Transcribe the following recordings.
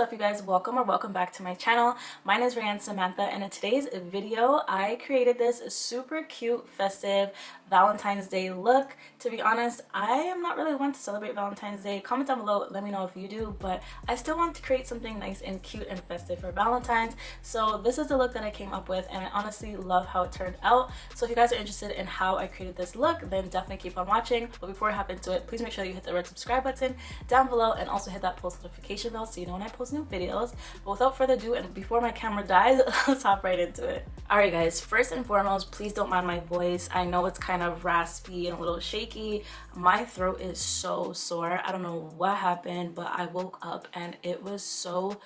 up, you guys? Welcome or welcome back to my channel. My name is Rayanne Samantha, and in today's video I created this super cute festive Valentine's Day look. To be honest, I am not really one to celebrate Valentine's Day. Comment down below, let me know if you do, but I still want to create something nice and cute and festive for Valentine's. So this is the look that I came up with, and I honestly love how it turned out. So if you guys are interested in how I created this look, then definitely keep on watching. But before I hop into it, please make sure you hit the red subscribe button down below and also hit that post notification bell so you know when I post new videos. But without further ado, and before my camera dies, let's hop right into it. Alright guys, first and foremost, please don't mind my voice. I know it's kind of raspy and a little shaky. My throat is so sore. I don't know what happened, but I woke up and it was so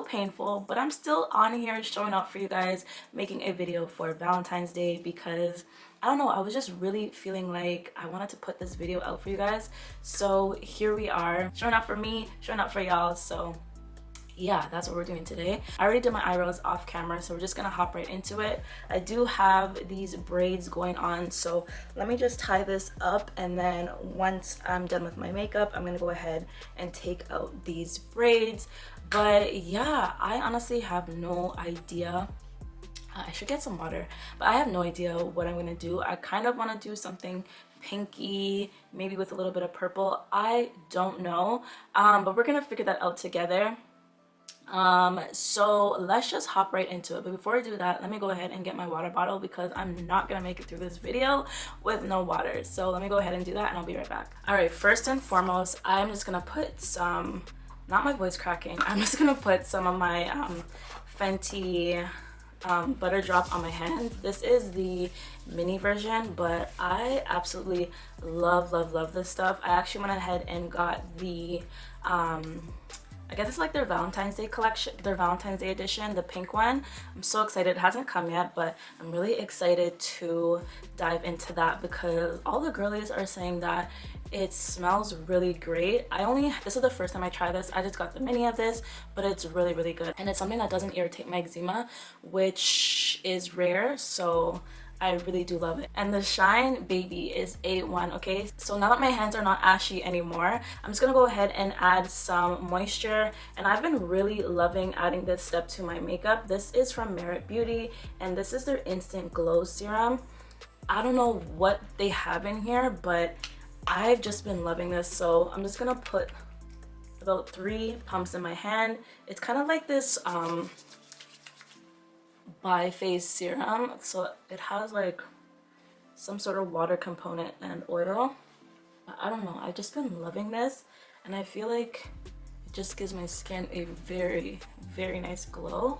painful. But I'm still on here showing up for you guys, making a video for Valentine's Day because I don't know, I was just really feeling like I wanted to put this video out for you guys. So here we are, showing up for me, showing up for y'all. So yeah, that's what we're doing today. I already did my eyebrows off camera, so we're just gonna hop right into it. I do have these braids going on, so let me just tie this up, and then once I'm done with my makeup, I'm gonna go ahead and take out these braids. But yeah, I honestly have no idea. I should get some water, but I have no idea what I'm gonna do. I kind of want to do something pinky, maybe with a little bit of purple. I don't know, but we're gonna figure that out together. So let's just hop right into it. But before I do that, let me go ahead and get my water bottle because I'm not gonna make it through this video with no water. So let me go ahead and do that and I'll be right back. All right, first and foremost, I'm just gonna put some, not my voice cracking, I'm just gonna put some of my Fenty butter drop on my hand. This is the mini version, but I absolutely love this stuff. I actually went ahead and got the I guess it's like their Valentine's Day collection, their Valentine's Day edition, the pink one. I'm so excited. It hasn't come yet, but I'm really excited to dive into that because all the girlies are saying that it smells really great. This is the first time I try this. I just got the mini of this, but it's really good, and it's something that doesn't irritate my eczema, which is rare, so I really do love it. And the shine baby is A1. Okay, so now that my hands are not ashy anymore, I'm just gonna go ahead and add some moisture, and I've been really loving adding this step to my makeup. This is from Merit Beauty, and this is their instant glow serum. I don't know what they have in here, but I've just been loving this. So I'm just gonna put about 3 pumps in my hand. It's kind of like this bi-phase serum, so it has like some sort of water component and oil. I don't know, I've just been loving this, and I feel like it just gives my skin a very nice glow.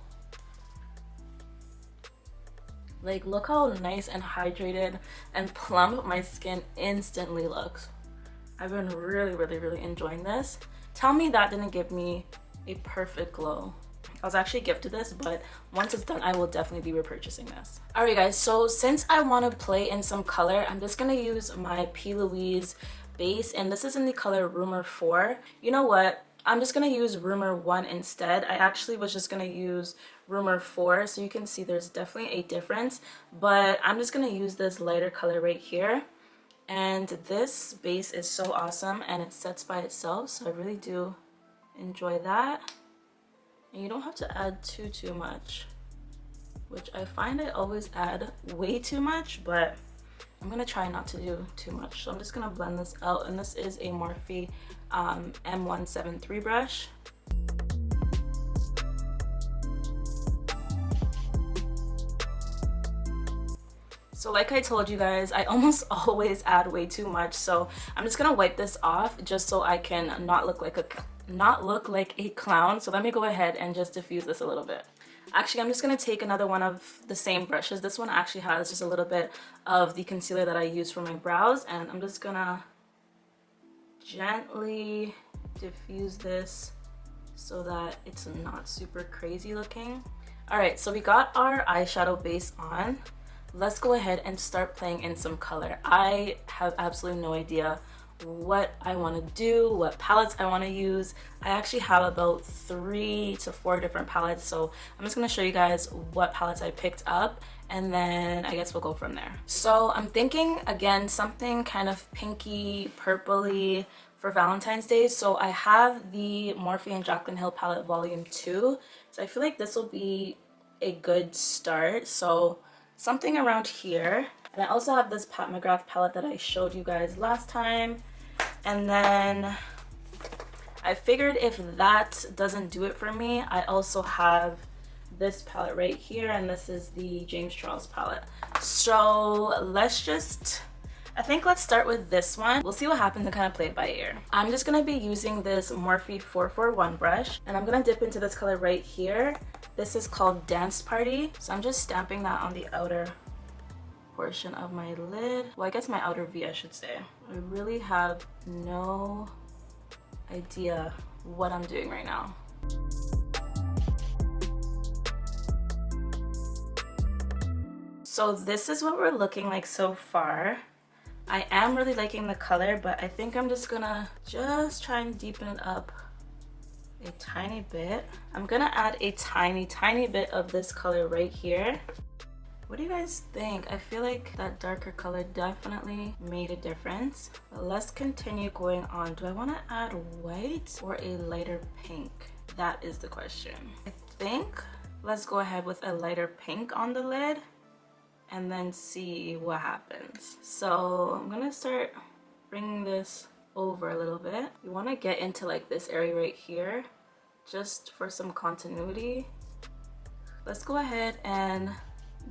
Like, look how nice and hydrated and plump my skin instantly looks. I've been really enjoying this. Tell me that didn't give me a perfect glow. I was actually gifted this, but once it's done, I will definitely be repurchasing this. Alright guys, so since I want to play in some color, I'm just gonna use my P.Louise base, and this is in the color Rumour 4. You know what? I'm just gonna use Rumour 1 instead. I actually was just gonna use Rumour 4, so you can see there's definitely a difference, but I'm just gonna use this lighter color right here. And this base is so awesome, and it sets by itself, so I really do enjoy that. And you don't have to add too much, which I find I always add way too much, but I'm gonna try not to do too much. So I'm just gonna blend this out, and this is a Morphe M173 brush. So like I told you guys, I almost always add way too much, so I'm just gonna wipe this off just so I can not look like a clown. So let me go ahead and just diffuse this a little bit. Actually, I'm just gonna take another one of the same brushes. This one actually has just a little bit of the concealer that I use for my brows, and I'm just gonna gently diffuse this so that it's not super crazy looking. All right, so we got our eyeshadow base on. Let's go ahead and start playing in some color. I have absolutely no idea what I want to do, what palettes I want to use. I actually have about 3 to 4 different palettes, so I'm just going to show you guys what palettes I picked up, and then I guess we'll go from there. So I'm thinking again something kind of pinky, purpley, for Valentine's Day. So I have the Morphe and Jaclyn Hill palette volume 2. So I feel like this will be a good start. So something around here. And I also have this Pat McGrath palette that I showed you guys last time. And then I figured if that doesn't do it for me, I also have this palette right here, and this is the James Charles palette. So I think let's start with this one. We'll see what happens and kind of play it by ear. I'm just gonna be using this Morphe 441 brush, and I'm gonna dip into this color right here. This is called Dance Party. So I'm just stamping that on the outer portion of my lid. Well, I guess my outer V, I should say. I really have no idea what I'm doing right now. So this is what we're looking like so far. I am really liking the color, but I think I'm just gonna try and deepen it up a tiny bit. I'm gonna add a tiny bit of this color right here. What do you guys think? I feel like that darker color definitely made a difference. But let's continue going on. Do I want to add white or a lighter pink? That is the question. I think let's go ahead with a lighter pink on the lid and then see what happens. So I'm gonna start bringing this over a little bit. You want to get into like this area right here just for some continuity. Let's go ahead and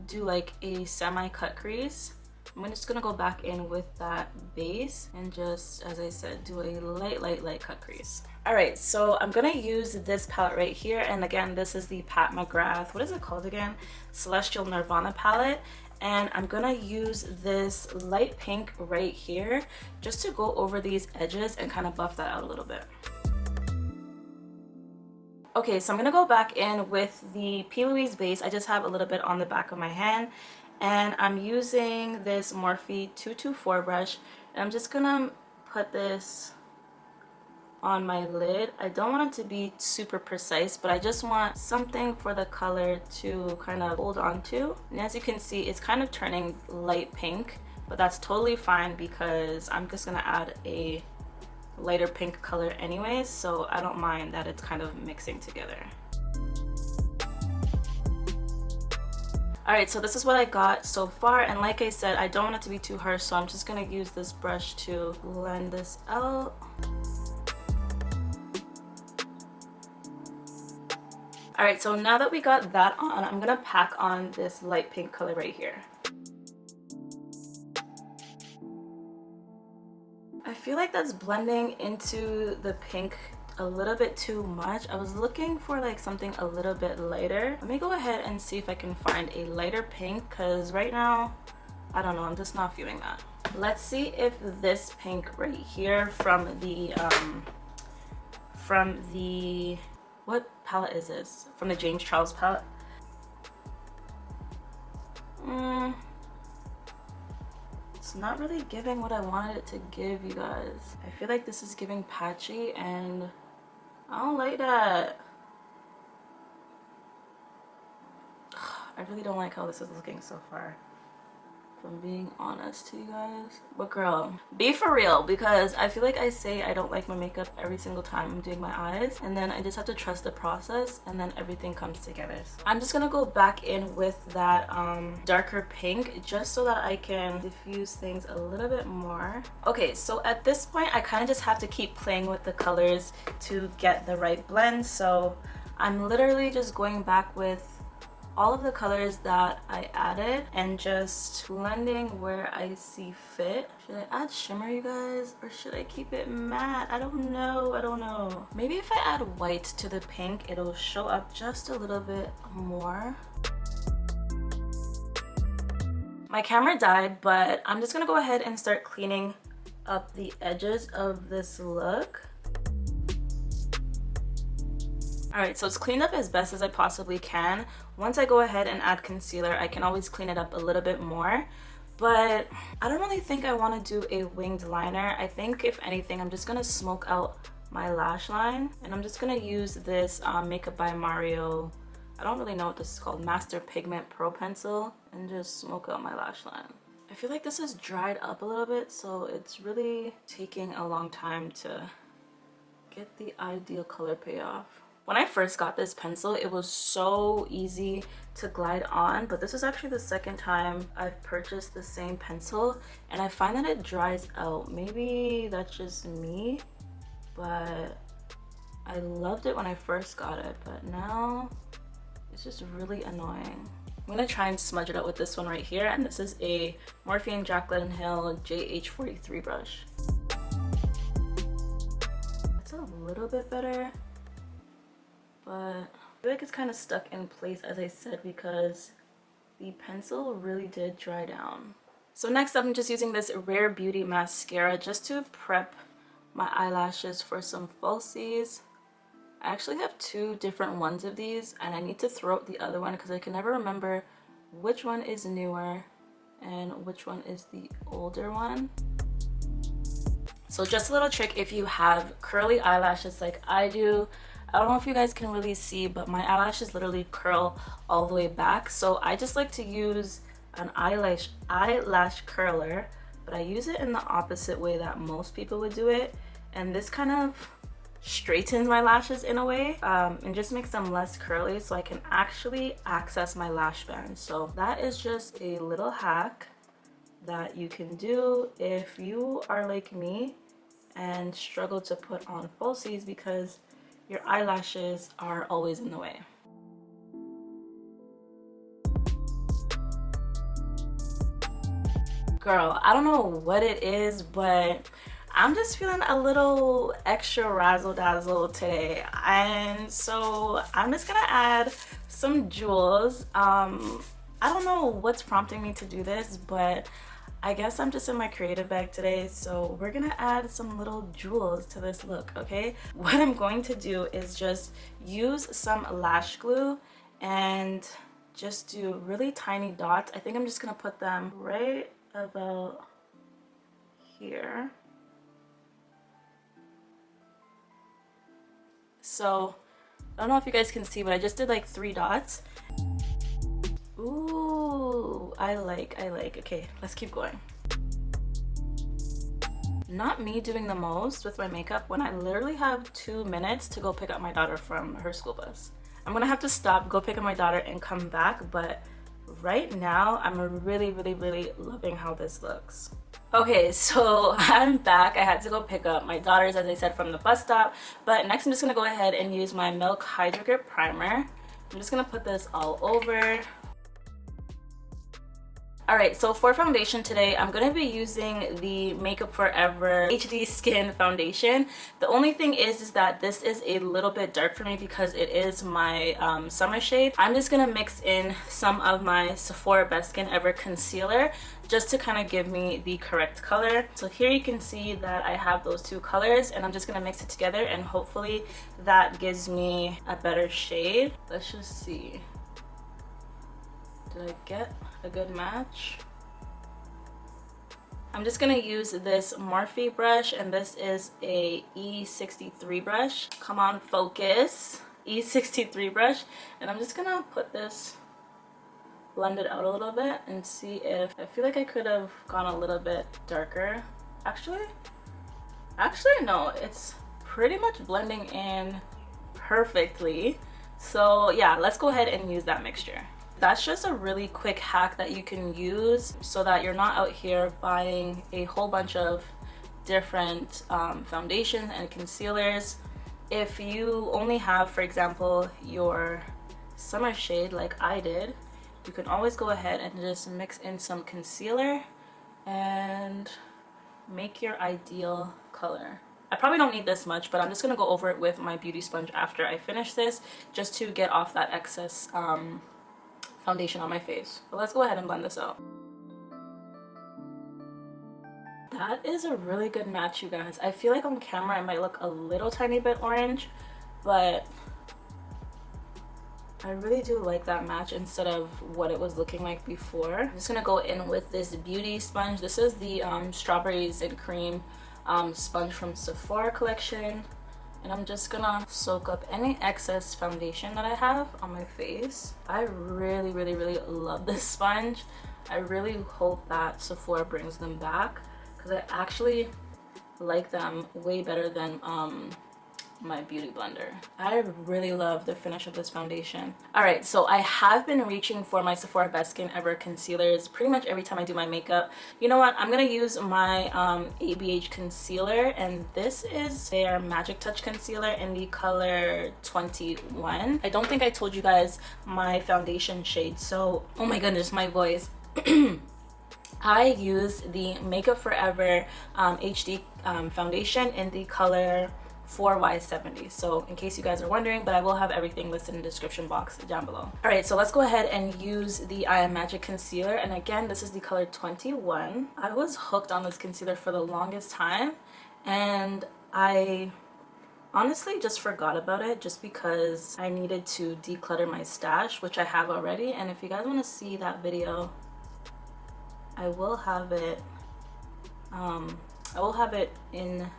do like a semi-cut crease. I'm just gonna go back in with that base and just, as I said, do a light cut crease. All right, so I'm gonna use this palette right here, and again, this is the Pat McGrath, what is it called again? Celestial Nirvana palette. And I'm gonna use this light pink right here just to go over these edges and kind of buff that out a little bit. Okay, so I'm gonna go back in with the P.Louise base. I just have a little bit on the back of my hand, and I'm using this Morphe 224 brush, and I'm just gonna put this on my lid. I don't want it to be super precise, but I just want something for the color to kind of hold on to. And as you can see, it's kind of turning light pink, but that's totally fine because I'm just gonna add a lighter pink color anyways, so I don't mind that it's kind of mixing together. Alright, so this is what I got so far, and like I said, I don't want it to be too harsh, so I'm just gonna use this brush to blend this out. Alright, so now that we got that on, I'm gonna pack on this light pink color right here. I feel like that's blending into the pink a little bit too much. I was looking for like something a little bit lighter. Let me go ahead and see if I can find a lighter pink, because right now, I don't know, I'm just not feeling that. Let's see if this pink right here from the what palette is this? From the James Charles palette. It's not really giving what I wanted it to give, you guys. I feel like this is giving patchy, and I don't like that. I really don't like how this is looking so far, if I'm being honest to you guys. But girl, be for real, because I feel like I say I don't like my makeup every single time I'm doing my eyes, and then I just have to trust the process, and then everything comes together. So I'm just gonna go back in with that darker pink just so that I can diffuse things a little bit more. Okay, so at this point I kind of just have to keep playing with the colors to get the right blend. So I'm literally just going back with all of the colors that I added and just blending where I see fit. Should I add shimmer, you guys, or should I keep it matte? I don't know. Maybe if I add white to the pink, it'll show up just a little bit more. My camera died, but I'm just gonna go ahead and start cleaning up the edges of this look. Alright, so it's cleaned up as best as I possibly can. Once I go ahead and add concealer, I can always clean it up a little bit more. But I don't really think I want to do a winged liner. I think if anything, I'm just going to smoke out my lash line. And I'm just going to use this Makeup by Mario, I don't really know what this is called, Master Pigment Pro Pencil, and just smoke out my lash line. I I feel like this is dried up a little bit, so it's really taking a long time to get the ideal color payoff. When I first got this pencil, it was so easy to glide on, but this is actually the second time I've purchased the same pencil, and I find that it dries out. Maybe that's just me, but I loved it when I first got it, but now it's just really annoying. I'm gonna try and smudge it out with this one right here, and this is a Morphe and Jaclyn Hill JH43 brush. It's a little bit better, but I feel like it's kind of stuck in place, as I said, because the pencil really did dry down. So next up, I'm just using this Rare Beauty mascara just to prep my eyelashes for some falsies. I actually have two different ones of these, and I need to throw out the other one because I can never remember which one is newer and which one is the older one. So just a little trick if you have curly eyelashes like I do. I don't know if you guys can really see, but my eyelashes literally curl all the way back. So I just like to use an eyelash curler, but I use it in the opposite way that most people would do it. And this kind of straightens my lashes in a way, and just makes them less curly so I can actually access my lash band. So that is just a little hack that you can do if you are like me and struggle to put on falsies because your eyelashes are always in the way. Girl, I don't know what it is, but I'm just feeling a little extra razzle dazzle today, and so I'm just gonna add some jewels. I don't know what's prompting me to do this, but I guess I'm just in my creative bag today, so we're gonna add some little jewels to this look, okay? What I'm going to do is just use some lash glue and just do really tiny dots. I think I'm just gonna put them right about here. So I don't know if you guys can see, but I just did like 3 dots. Ooh, I like. Okay, let's keep going. Not me doing the most with my makeup when I literally have 2 minutes to go pick up my daughter from her school bus. I'm gonna have to stop, go pick up my daughter and come back, but right now I'm really loving how this looks. Okay, so I'm back. I had to go pick up my daughters, as I said, from the bus stop, but next I'm just gonna go ahead and use my Milk Hydrogrip primer. I'm just gonna put this all over. Alright, so for foundation today, I'm going to be using the Makeup Forever HD Skin Foundation. The only thing is that this is a little bit dark for me because it is my summer shade. I'm just going to mix in some of my Sephora Best Skin Ever Concealer just to kind of give me the correct color. So here you can see that I have those 2 colors, and I'm just going to mix it together, and hopefully that gives me a better shade. Let's just see. Did I get a good match? I'm just gonna use this Morphe brush, and this is a E63 brush. Come on, focus. E63 brush, and I'm just gonna put this, blend it out a little bit and see if, I feel like I could have gone a little bit darker. Actually no, it's pretty much blending in perfectly. So yeah, let's go ahead and use that mixture. That's just a really quick hack that you can use so that you're not out here buying a whole bunch of different foundations and concealers. If you only have, for example, your summer shade like I did, you can always go ahead and just mix in some concealer and make your ideal color. I probably don't need this much, but I'm just gonna go over it with my beauty sponge after I finish this, just to get off that excess foundation on my face. But let's go ahead and blend this out. That is a really good match, you guys. I feel like on camera I might look a little tiny bit orange, but I really do like that match instead of what it was looking like before. I'm just gonna go in with this beauty sponge. This is the Strawberries and Cream sponge from Sephora Collection, And I'm just gonna soak up any excess foundation that I have on my face. I really, really, really love this sponge. I really hope that Sephora brings them back because I actually like them way better than my beauty blender. I really love the finish of this foundation. All right, so I have been reaching for my Sephora Best Skin Ever concealers pretty much every time I do my makeup. You know what, I'm gonna use my ABH concealer, and this is their Magic Touch concealer in the color 21. I don't think I told you guys my foundation shade, so oh my goodness, my voice. I use the Makeup Forever HD foundation in the color 4Y70. So in case you guys are wondering, but I will have everything listed in the description box down below. All right, so let's go ahead and use the I Am Magic concealer, and again, this is the color 21. I was hooked on this concealer for the longest time, and I honestly just forgot about it just because I needed to declutter my stash, which I have already. And if you guys want to see that video, I will have it in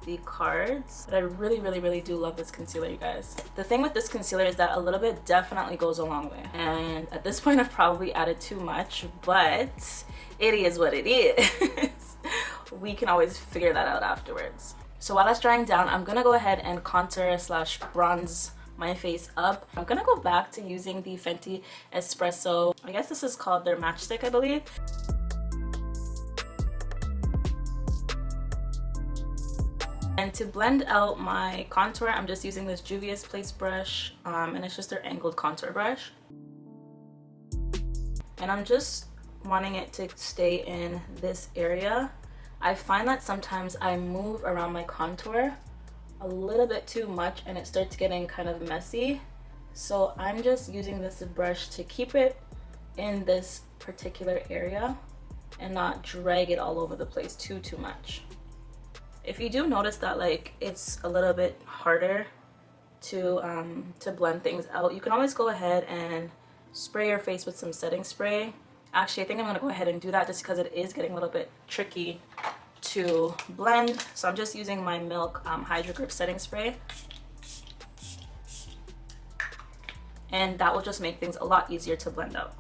the cards. But I really, really, really do love this concealer, you guys. The thing with this concealer is that a little bit definitely goes a long way, and at this point I've probably added too much, but it is what it is. We can always figure that out afterwards. So while that's drying down, I'm gonna go ahead and contour slash bronze my face up. I'm gonna go back to using the Fenty Espresso. I guess this is called their Matchstick, I believe. And to blend out my contour, I'm just using this Juvia's Place brush, and it's just their angled contour brush. And I'm just wanting it to stay in this area. I find that sometimes I move around my contour a little bit too much and it starts getting kind of messy. So I'm just using this brush to keep it in this particular area and not drag it all over the place too much. If you do notice that like it's a little bit harder to blend things out, you can always go ahead and spray your face with some setting spray. Actually, I think I'm gonna go ahead and do that just because it is getting a little bit tricky to blend. So I'm just using my Milk Hydrogrip setting spray, and that will just make things a lot easier to blend out.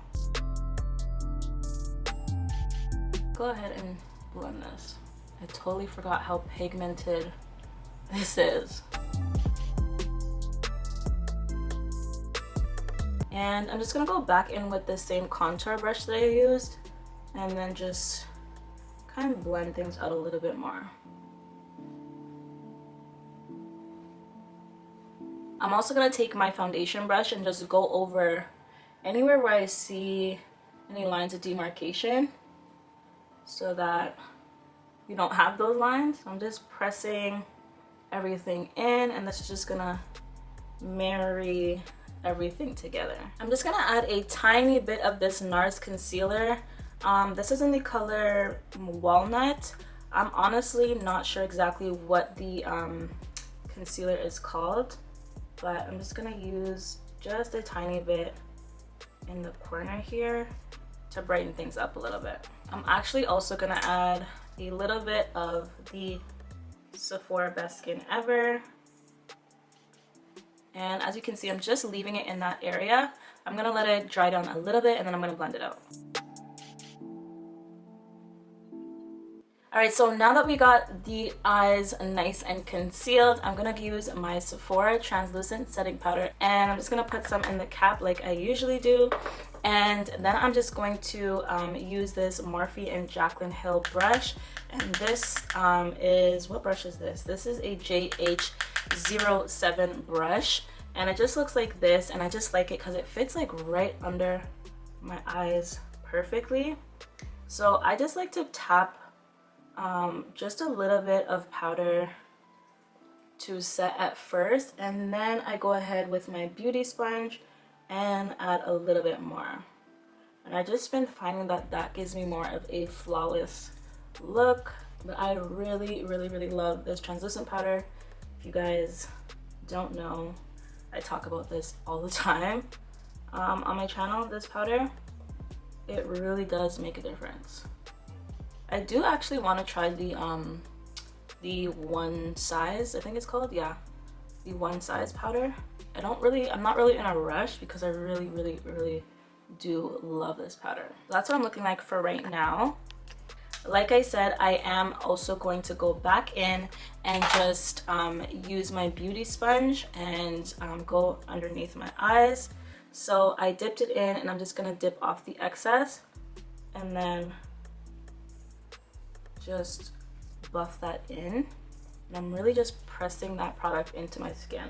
Go ahead and blend this. I totally forgot how pigmented this is. And I'm just gonna go back in with the same contour brush that I used and then just kind of blend things out a little bit more. I'm also gonna take my foundation brush and just go over anywhere where I see any lines of demarcation so that you don't have those lines. I'm just pressing everything in, and this is just gonna marry everything together. I'm just gonna add a tiny bit of this NARS concealer. This is in the color Walnut. I'm honestly not sure exactly what the concealer is called, but I'm just gonna use just a tiny bit in the corner here to brighten things up a little bit. I'm actually also gonna add a little bit of the Sephora Best Skin Ever. And as you can see, I'm just leaving it in that area. I'm gonna let it dry down a little bit and then I'm gonna blend it out. All right, so now that we got the eyes nice and concealed, I'm gonna use my Sephora translucent setting powder, and I'm just gonna put some in the cap like I usually do. And then I'm just going to use this Morphe and Jaclyn Hill brush. And this is, what brush is this? This is a JH07 brush. And it just looks like this, and I just like it because it fits like right under my eyes perfectly. So I just like to tap just a little bit of powder to set at first, and then I go ahead with my beauty sponge and add a little bit more. And I just been finding that that gives me more of a flawless look. But I really, really, really love this translucent powder. If you guys don't know, I talk about this all the time on my channel. This powder, it really does make a difference. I do actually want to try the the One Size, I think it's called. Yeah, the One Size powder. I'm not really in a rush because I really do love this powder. That's what I'm looking like for right now. Like I said, I am also going to go back in and just use my beauty sponge and go underneath my eyes. So I dipped it in and I'm just gonna dip off the excess and then just buff that in. And I'm really just pressing that product into my skin.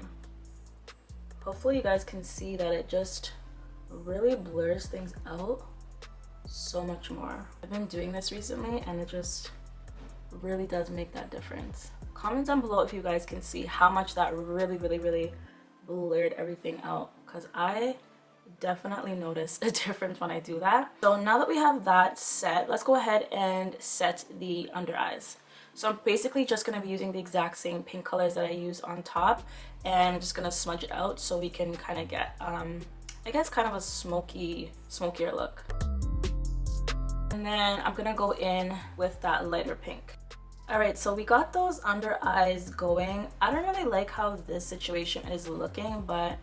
Hopefully you guys can see that it just really blurs things out so much more. I've been doing this recently and it just really does make that difference. Comment down below if you guys can see how much that really blurred everything out, because I definitely notice a difference when I do that. So now that we have that set, let's go ahead and set the under eyes. So I'm basically just going to be using the exact same pink colors that I use on top, and I'm just going to smudge it out so we can kind of get I guess kind of a smokier look. And then I'm gonna go in with that lighter pink. All right, so we got those under eyes going. I don't really like how this situation is looking, but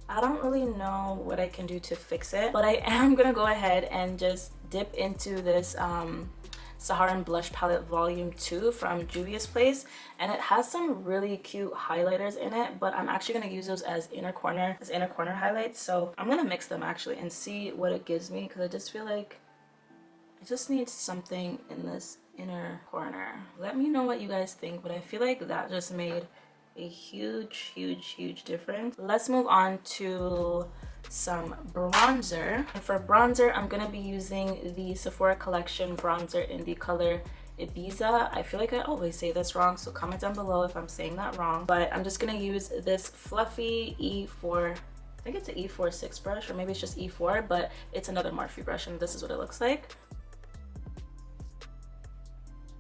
I don't really know what I can do to fix it. But I am gonna go ahead and just dip into this Saharan Blush Palette Volume 2 from Juvia's Place, and it has some really cute highlighters in it, but I'm actually going to use those as inner corner highlights. So I'm going to mix them actually and see what it gives me, because I just feel like I just need something in this inner corner. Let me know what you guys think, but I feel like that just made a huge difference. Let's move on to some bronzer. And for bronzer, I'm gonna be using the Sephora Collection bronzer in the color Ibiza. I feel like I always say this wrong, so comment down below if I'm saying that wrong. But I'm just gonna use this fluffy E4, I think it's an E46 brush, or maybe it's just E4, but it's another Morphe brush, and this is what it looks like.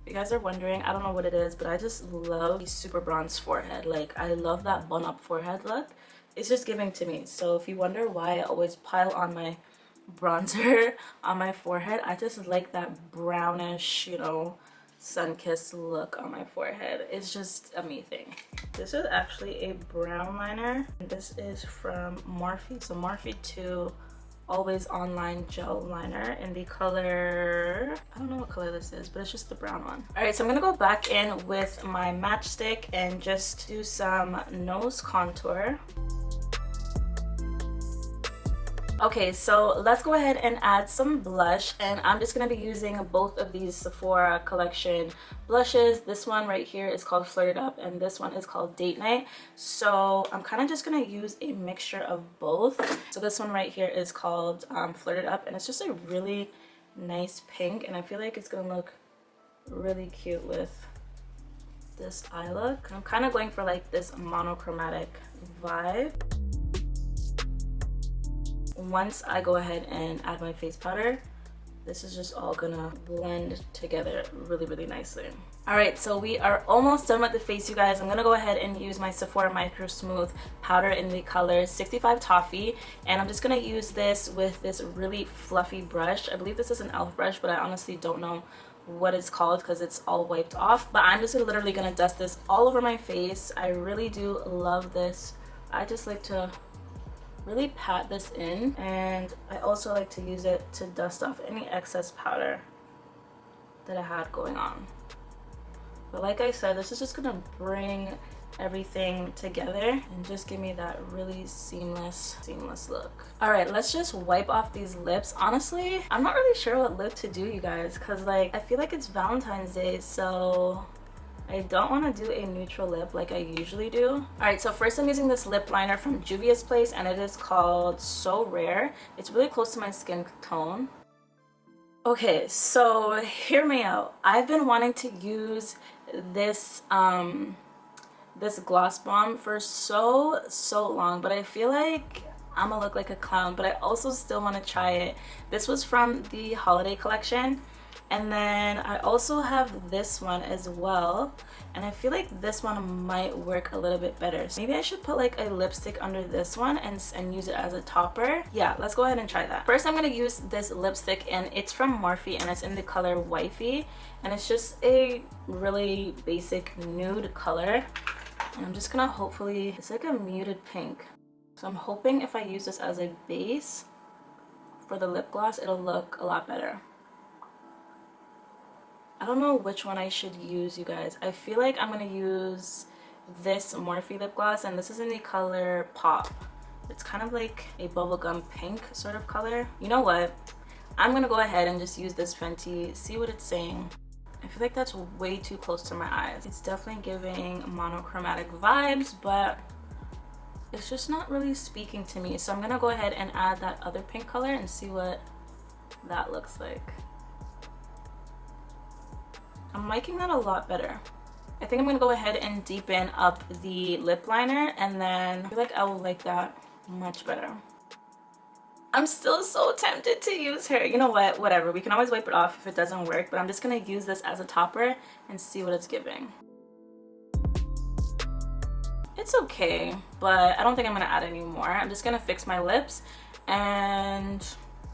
If you guys are wondering, I don't know what it is, but I just love the super bronze forehead. Like, I love that bun up forehead look. It's just giving to me. So if you wonder why I always pile on my bronzer on my forehead, I just like that brownish, you know, sun-kissed look on my forehead. It's just a me thing. This is actually a brown liner, and this is from Morphe. So Morphe 2 Always Online Gel Liner in the color, I don't know what color this is, but it's just the brown one. All right, so I'm gonna go back in with my matchstick and just do some nose contour. Okay, so let's go ahead and add some blush, and I'm just going to be using both of these Sephora Collection blushes. This one right here is called Flirt Up, and this one is called Date Night. So I'm kind of just going to use a mixture of both. So this one right here is called Flirt Up, and it's just a really nice pink, and I feel like it's going to look really cute with this eye look. I'm kind of going for like this monochromatic vibe. Once I go ahead and add my face powder, this is just all gonna blend together really nicely. All right, so we are almost done with the face, you guys. I'm gonna go ahead and use my Sephora Microsmooth powder in the color 65 Toffee, and I'm just gonna use this with this really fluffy brush. I believe this is an e.l.f. brush, but I honestly don't know what it's called because it's all wiped off. But I'm just literally gonna dust this all over my face. I really do love this. I just like to really pat this in, and I also like to use it to dust off any excess powder that I had going on. But like I said, this is just gonna bring everything together and just give me that really seamless look. All right, let's just wipe off these lips. Honestly, I'm not really sure what lip to do, you guys, because like I feel like it's Valentine's Day, so I don't want to do a neutral lip like I usually do. All right, so first I'm using this lip liner from Juvia's Place, and it is called So Rare. It's really close to my skin tone. Okay, so hear me out. I've been wanting to use this this gloss bomb for so long, but I feel like I'm gonna look like a clown, but I also still want to try it. This was from the holiday collection, And then I also have this one as well, and I feel like this one might work a little bit better. So maybe I should put like a lipstick under this one and use it as a topper. Yeah, let's go ahead and try that. First I'm gonna use this lipstick, and it's from Morphe, and it's in the color Wifey, and it's just a really basic nude color. And I'm just gonna hopefully, it's like a muted pink. So I'm hoping if I use this as a base for the lip gloss, it'll look a lot better. I don't know which one I should use, you guys. I feel like I'm gonna use this Morphe lip gloss, and this is in the color Pop. It's kind of like a bubblegum pink sort of color. You know what? I'm gonna go ahead and just use this Fenty, see what it's saying. I feel like that's way too close to my eyes. It's definitely giving monochromatic vibes, but it's just not really speaking to me. So I'm gonna go ahead and add that other pink color and see what that looks like. I'm liking that a lot better. I think I'm gonna go ahead and deepen up the lip liner, and then I feel like I will like that much better. I'm still so tempted to use her. You know what? Whatever. We can always wipe it off if it doesn't work, but I'm just gonna use this as a topper and see what it's giving. It's okay, but I don't think I'm gonna add any more. I'm just gonna fix my lips and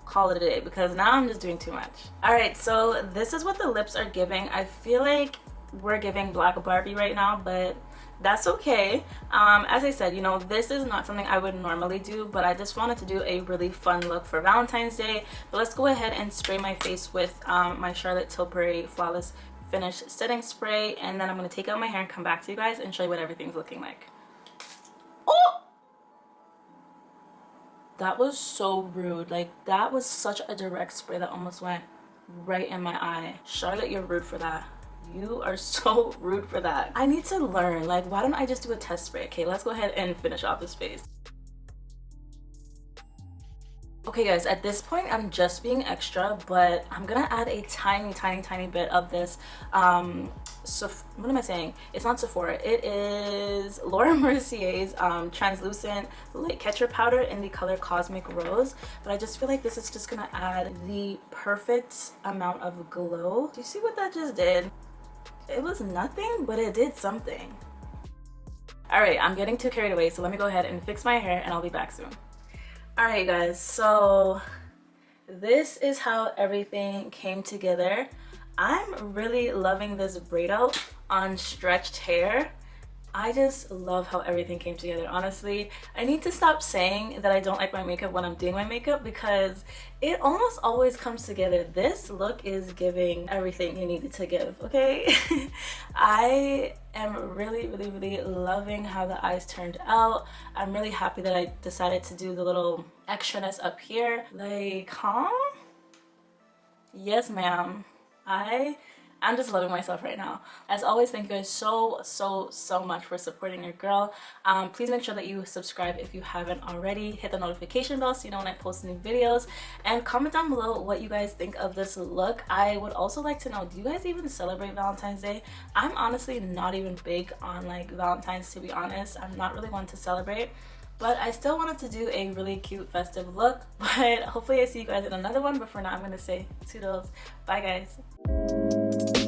call it a day, because now I'm just doing too much. All right, so this is what the lips are giving. I feel like we're giving Black Barbie right now, but that's okay. As I said, you know, this is not something I would normally do, but I just wanted to do a really fun look for Valentine's Day. But let's go ahead and spray my face with my Charlotte Tilbury Flawless Finish Setting Spray, and then I'm gonna take out my hair and come back to you guys and show you what everything's looking like. Oh! That was so rude. Like, that was such a direct spray that almost went right in my eye. Charlotte, you're rude for that. You are so rude for that. I need to learn. Like, why don't I just do a test spray? Okay, let's go ahead and finish off this face. Okay guys, at this point I'm just being extra, but I'm gonna add a tiny bit of this so what am I saying? It's not Sephora, it is Laura Mercier's translucent light catcher powder in the color Cosmic Rose. But I just feel like this is just gonna add the perfect amount of glow. Do you see what that just did? It was nothing, but it did something. All right, I'm getting too carried away, so let me go ahead and fix my hair and I'll be back soon. All right guys, so this is how everything came together. I'm really loving this braid out on stretched hair. I just love how everything came together. Honestly, I need to stop saying that I don't like my makeup when I'm doing my makeup, because it almost always comes together. This look is giving everything you needed to give, okay? I am really loving how the eyes turned out. I'm really happy that I decided to do the little extraness up here. Like, huh? Yes, ma'am. I'm just loving myself right now. As always, thank you guys so much for supporting your girl. Please make sure that you subscribe if you haven't already. Hit the notification bell so you know when I post new videos, and comment down below what you guys think of this look. I would also like to know, do you guys even celebrate Valentine's Day? I'm honestly not even big on like Valentine's, to be honest. I'm not really one to celebrate, but I still wanted to do a really cute festive look. But hopefully I see you guys in another one, but for now I'm gonna say toodles. Bye guys.